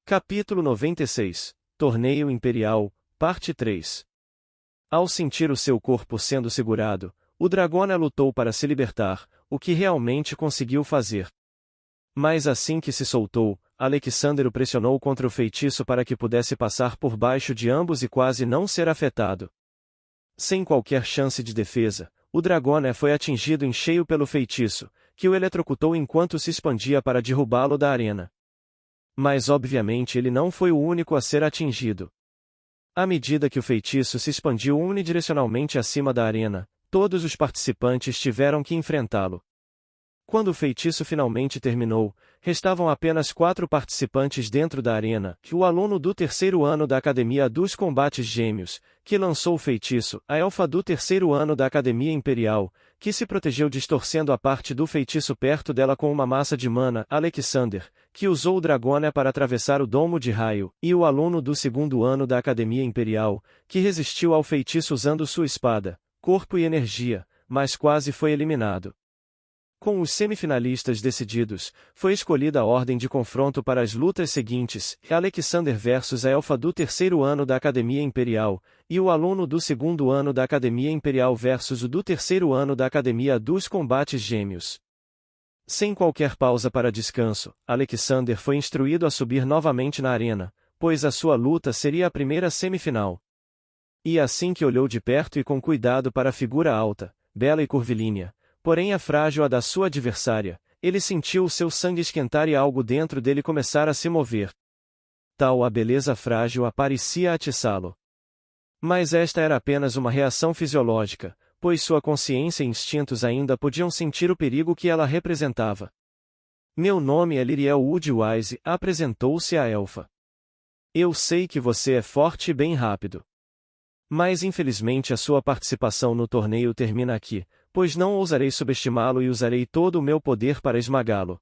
Capítulo 96 Torneio Imperial, Parte 3. Ao sentir o seu corpo sendo segurado, o Dragona lutou para se libertar, o que realmente conseguiu fazer. Mas assim que se soltou, Alexander o pressionou contra o feitiço para que pudesse passar por baixo de ambos e quase não ser afetado. Sem qualquer chance de defesa, o Dragona foi atingido em cheio pelo feitiço, que o eletrocutou enquanto se expandia para derrubá-lo da arena. Mas obviamente ele não foi o único a ser atingido. À medida que o feitiço se expandiu unidirecionalmente acima da arena, todos os participantes tiveram que enfrentá-lo. Quando o feitiço finalmente terminou, restavam apenas 4 participantes dentro da arena, o aluno do 3º ano da Academia dos Combates Gêmeos, que lançou o feitiço, a elfa do 3º ano da Academia Imperial, que se protegeu distorcendo a parte do feitiço perto dela com uma massa de mana, Alexander, que usou o Dragona para atravessar o domo de raio, e o aluno do 2º ano da Academia Imperial, que resistiu ao feitiço usando sua espada, corpo e energia, mas quase foi eliminado. Com os semifinalistas decididos, foi escolhida a ordem de confronto para as lutas seguintes, Alexander versus a elfa do 3º ano da Academia Imperial, e o aluno do 2º ano da Academia Imperial versus o do 3º ano da Academia dos Combates Gêmeos. Sem qualquer pausa para descanso, Alexander foi instruído a subir novamente na arena, pois a sua luta seria a primeira semifinal. E assim que olhou de perto e com cuidado para a figura alta, bela e curvilínea, porém a frágil a da sua adversária, ele sentiu o seu sangue esquentar e algo dentro dele começar a se mover. Tal a beleza frágil parecia atiçá-lo. Mas esta era apenas uma reação fisiológica, pois sua consciência e instintos ainda podiam sentir o perigo que ela representava. Meu nome é Lyriel Woodwise, apresentou-se a elfa. Eu sei que você é forte e bem rápido. Mas infelizmente a sua participação no torneio termina aqui, pois não ousarei subestimá-lo e usarei todo o meu poder para esmagá-lo.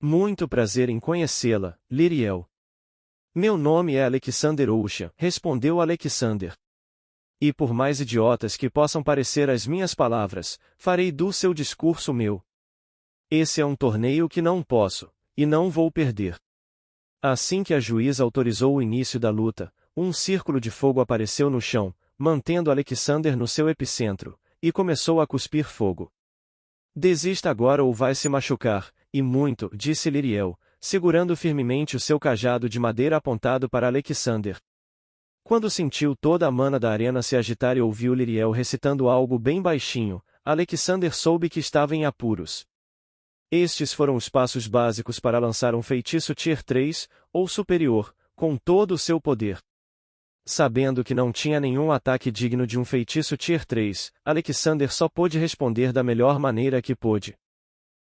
Muito prazer em conhecê-la, Lyriel. Meu nome é Alexander Ocean, respondeu Alexander. E por mais idiotas que possam parecer as minhas palavras, farei do seu discurso meu. Esse é um torneio que não posso, e não vou perder. Assim que a juíza autorizou o início da luta, um círculo de fogo apareceu no chão, mantendo Alexander no seu epicentro, e começou a cuspir fogo. Desista agora ou vai se machucar, e muito, disse Lyriel, segurando firmemente o seu cajado de madeira apontado para Alexander. Quando sentiu toda a mana da arena se agitar e ouviu Lyriel recitando algo bem baixinho, Alexander soube que estava em apuros. Estes foram os passos básicos para lançar um feitiço Tier 3, ou superior, com todo o seu poder. Sabendo que não tinha nenhum ataque digno de um feitiço Tier 3, Alexander só pôde responder da melhor maneira que pôde.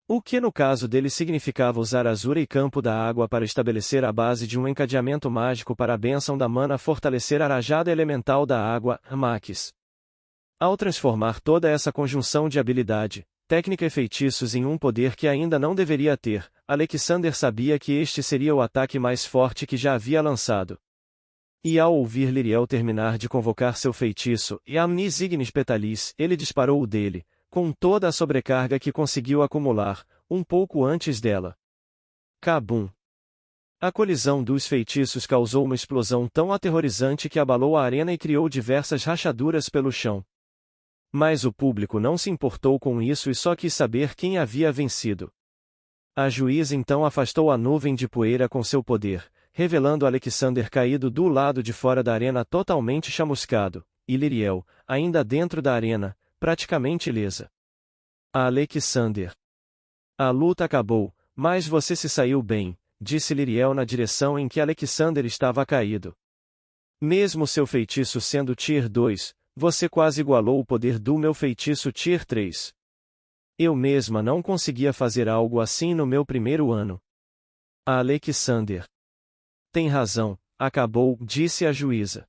O que no caso dele significava usar Azura e Campo da Água para estabelecer a base de um encadeamento mágico para a bênção da mana fortalecer a rajada elemental da água, Max. Ao transformar toda essa conjunção de habilidade, técnica e feitiços em um poder que ainda não deveria ter, Alexander sabia que este seria o ataque mais forte que já havia lançado. E ao ouvir Lyriel terminar de convocar seu feitiço, e Amnis Ignis Petalis, ele disparou o dele, com toda a sobrecarga que conseguiu acumular, um pouco antes dela. Kabum! A colisão dos feitiços causou uma explosão tão aterrorizante que abalou a arena e criou diversas rachaduras pelo chão. Mas o público não se importou com isso e só quis saber quem havia vencido. A juíza então afastou a nuvem de poeira com seu poder, revelando Alexander caído do lado de fora da arena totalmente chamuscado, e Lyriel, ainda dentro da arena, praticamente ilesa. Alexander. A luta acabou, mas você se saiu bem, disse Lyriel na direção em que Alexander estava caído. Mesmo seu feitiço sendo Tier 2, você quase igualou o poder do meu feitiço Tier 3. Eu mesma não conseguia fazer algo assim no meu primeiro ano. Alexander. Tem razão, acabou, disse a juíza.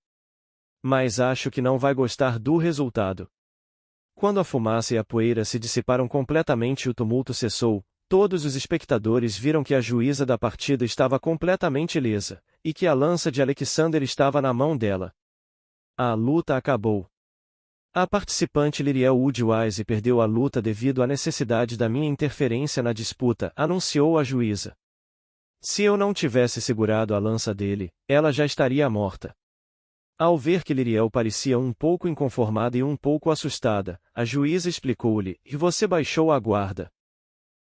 Mas acho que não vai gostar do resultado. Quando a fumaça e a poeira se dissiparam completamente e o tumulto cessou, todos os espectadores viram que a juíza da partida estava completamente ilesa, e que a lança de Alexander estava na mão dela. A luta acabou. A participante Lyriel Woodwise perdeu a luta devido à necessidade da minha interferência na disputa, anunciou a juíza. Se eu não tivesse segurado a lança dele, ela já estaria morta. Ao ver que Liriel parecia um pouco inconformada e um pouco assustada, a juíza explicou-lhe: "E você baixou a guarda.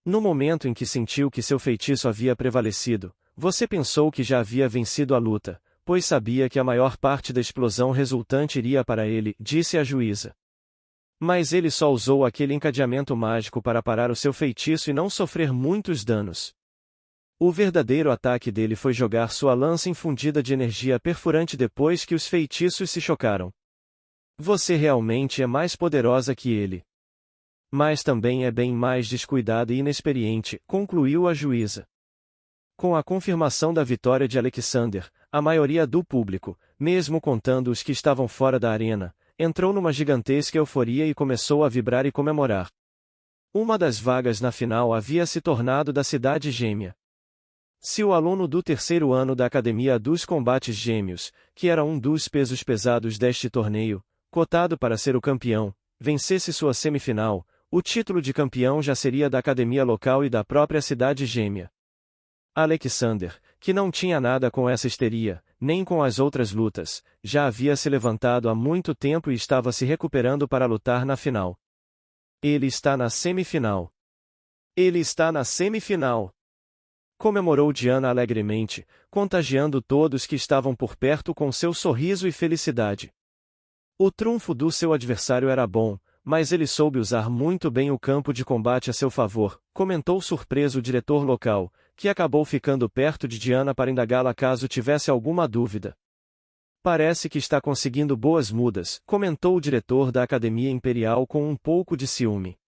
No momento em que sentiu que seu feitiço havia prevalecido, você pensou que já havia vencido a luta, pois sabia que a maior parte da explosão resultante iria para ele", disse a juíza. "Mas ele só usou aquele encadeamento mágico para parar o seu feitiço e não sofrer muitos danos. O verdadeiro ataque dele foi jogar sua lança infundida de energia perfurante depois que os feitiços se chocaram. Você realmente é mais poderosa que ele. Mas também é bem mais descuidada e inexperiente", concluiu a juíza. Com a confirmação da vitória de Alexander, a maioria do público, mesmo contando os que estavam fora da arena, entrou numa gigantesca euforia e começou a vibrar e comemorar. Uma das vagas na final havia se tornado da Cidade Gêmea. Se o aluno do terceiro ano da Academia dos Combates Gêmeos, que era um dos pesos pesados deste torneio, cotado para ser o campeão, vencesse sua semifinal, o título de campeão já seria da academia local e da própria Cidade Gêmea. Alexander, que não tinha nada com essa histeria, nem com as outras lutas, já havia se levantado há muito tempo e estava se recuperando para lutar na final. Ele está na semifinal. Ele está na semifinal! Comemorou Diana alegremente, contagiando todos que estavam por perto com seu sorriso e felicidade. O trunfo do seu adversário era bom, mas ele soube usar muito bem o campo de combate a seu favor, comentou surpreso o diretor local, que acabou ficando perto de Diana para indagá-la caso tivesse alguma dúvida. "Parece que está conseguindo boas mudas", comentou o diretor da Academia Imperial com um pouco de ciúme.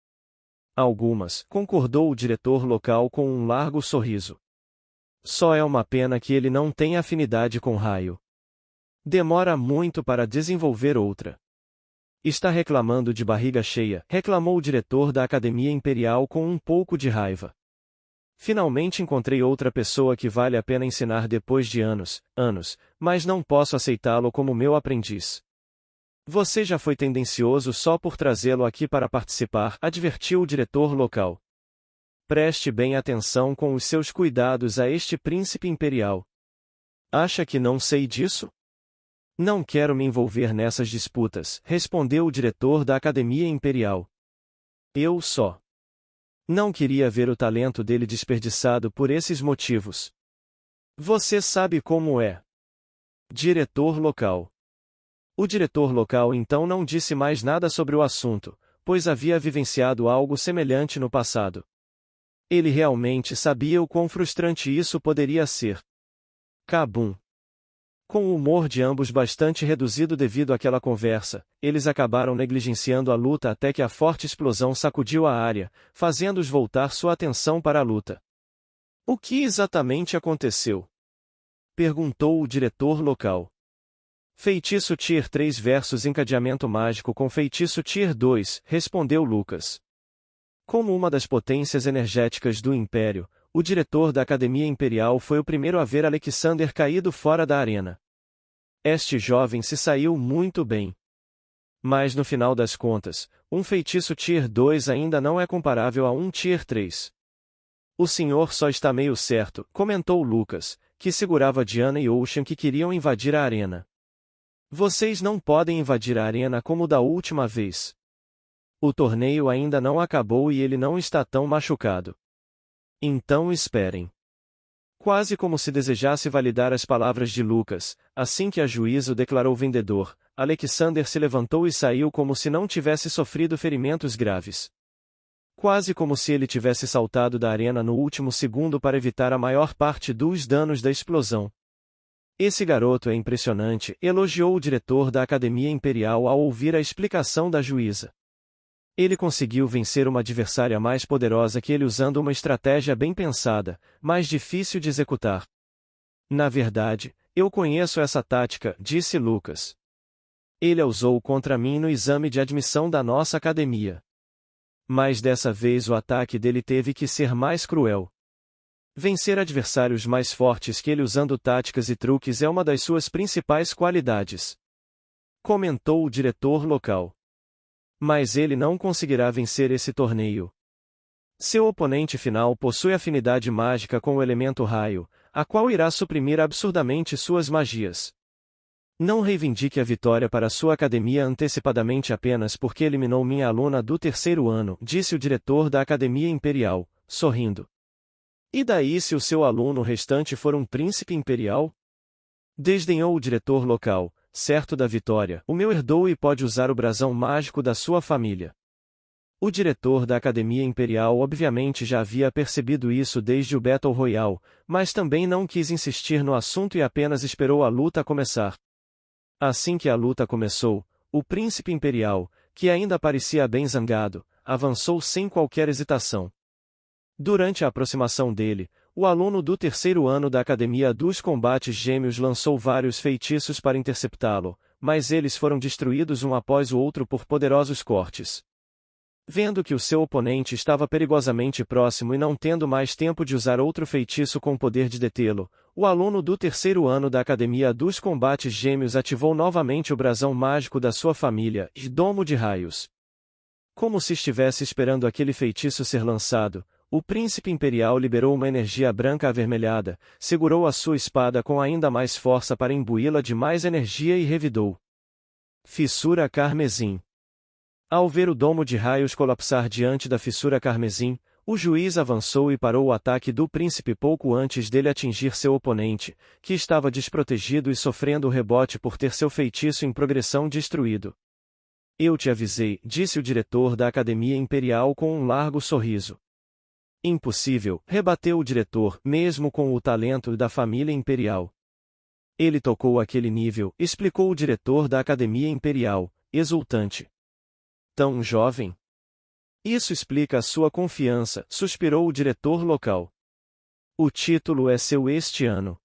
"Algumas", concordou o diretor local com um largo sorriso. "Só é uma pena que ele não tenha afinidade com raio. Demora muito para desenvolver outra." "Está reclamando de barriga cheia", reclamou o diretor da Academia Imperial com um pouco de raiva. "Finalmente encontrei outra pessoa que vale a pena ensinar depois de anos, mas não posso aceitá-lo como meu aprendiz." "Você já foi tendencioso só por trazê-lo aqui para participar", advertiu o diretor local. "Preste bem atenção com os seus cuidados a este príncipe imperial." "Acha que não sei disso?" "Não quero me envolver nessas disputas", respondeu o diretor da Academia Imperial. "Eu só não queria ver o talento dele desperdiçado por esses motivos." "Você sabe como é." Diretor local. O diretor local então não disse mais nada sobre o assunto, pois havia vivenciado algo semelhante no passado. Ele realmente sabia o quão frustrante isso poderia ser. Kabum. Com o humor de ambos bastante reduzido devido àquela conversa, eles acabaram negligenciando a luta até que a forte explosão sacudiu a área, fazendo-os voltar sua atenção para a luta. "O que exatamente aconteceu?" perguntou o diretor local. "Feitiço Tier 3 versus encadeamento mágico com feitiço Tier 2, respondeu Lucas. Como uma das potências energéticas do Império, o diretor da Academia Imperial foi o primeiro a ver Alexander caído fora da arena. Este jovem se saiu muito bem. Mas no final das contas, um feitiço Tier 2 ainda não é comparável a um Tier 3. "O senhor só está meio certo", comentou Lucas, que segurava Diana e Ocean que queriam invadir a arena. "Vocês não podem invadir a arena como da última vez. O torneio ainda não acabou e ele não está tão machucado. Então esperem." Quase como se desejasse validar as palavras de Lucas, assim que a juíza o declarou vendedor, Alexander se levantou e saiu como se não tivesse sofrido ferimentos graves. Quase como se ele tivesse saltado da arena no último segundo para evitar a maior parte dos danos da explosão. "Esse garoto é impressionante", elogiou o diretor da Academia Imperial ao ouvir a explicação da juíza. "Ele conseguiu vencer uma adversária mais poderosa que ele usando uma estratégia bem pensada, mas difícil de executar." "Na verdade, eu conheço essa tática", disse Lucas. "Ele a usou contra mim no exame de admissão da nossa academia. Mas dessa vez o ataque dele teve que ser mais cruel. Vencer adversários mais fortes que ele usando táticas e truques é uma das suas principais qualidades", comentou o diretor local. "Mas ele não conseguirá vencer esse torneio. Seu oponente final possui afinidade mágica com o elemento raio, a qual irá suprimir absurdamente suas magias. Não reivindique a vitória para sua academia antecipadamente apenas porque eliminou minha aluna do terceiro ano, disse o diretor da Academia Imperial, sorrindo. E daí se o seu aluno restante for um príncipe imperial? Desdenhou o diretor local, certo da vitória. O meu herdou e pode usar o brasão mágico da sua família. O diretor da Academia Imperial obviamente já havia percebido isso desde o Battle Royale, mas também não quis insistir no assunto e apenas esperou a luta começar. Assim que a luta começou, o príncipe imperial, que ainda parecia bem zangado, avançou sem qualquer hesitação. Durante a aproximação dele, o aluno do terceiro ano da Academia dos Combates Gêmeos lançou vários feitiços para interceptá-lo, mas eles foram destruídos um após o outro por poderosos cortes. Vendo que o seu oponente estava perigosamente próximo e não tendo mais tempo de usar outro feitiço com o poder de detê-lo, o aluno do terceiro ano da Academia dos Combates Gêmeos ativou novamente o brasão mágico da sua família, e Domo de Raios. Como se estivesse esperando aquele feitiço ser lançado, o príncipe imperial liberou uma energia branca avermelhada, segurou a sua espada com ainda mais força para imbuí-la de mais energia e revidou. Fissura carmesim. Ao ver o domo de raios colapsar diante da fissura carmesim, o juiz avançou e parou o ataque do príncipe pouco antes dele atingir seu oponente, que estava desprotegido e sofrendo o rebote por ter seu feitiço em progressão destruído. Eu te avisei, disse o diretor da Academia Imperial com um largo sorriso. Impossível, rebateu o diretor, mesmo com o talento da família imperial. Ele tocou aquele nível, explicou o diretor da Academia Imperial, exultante. Tão jovem? Isso explica a sua confiança, suspirou o diretor local. O título é seu este ano.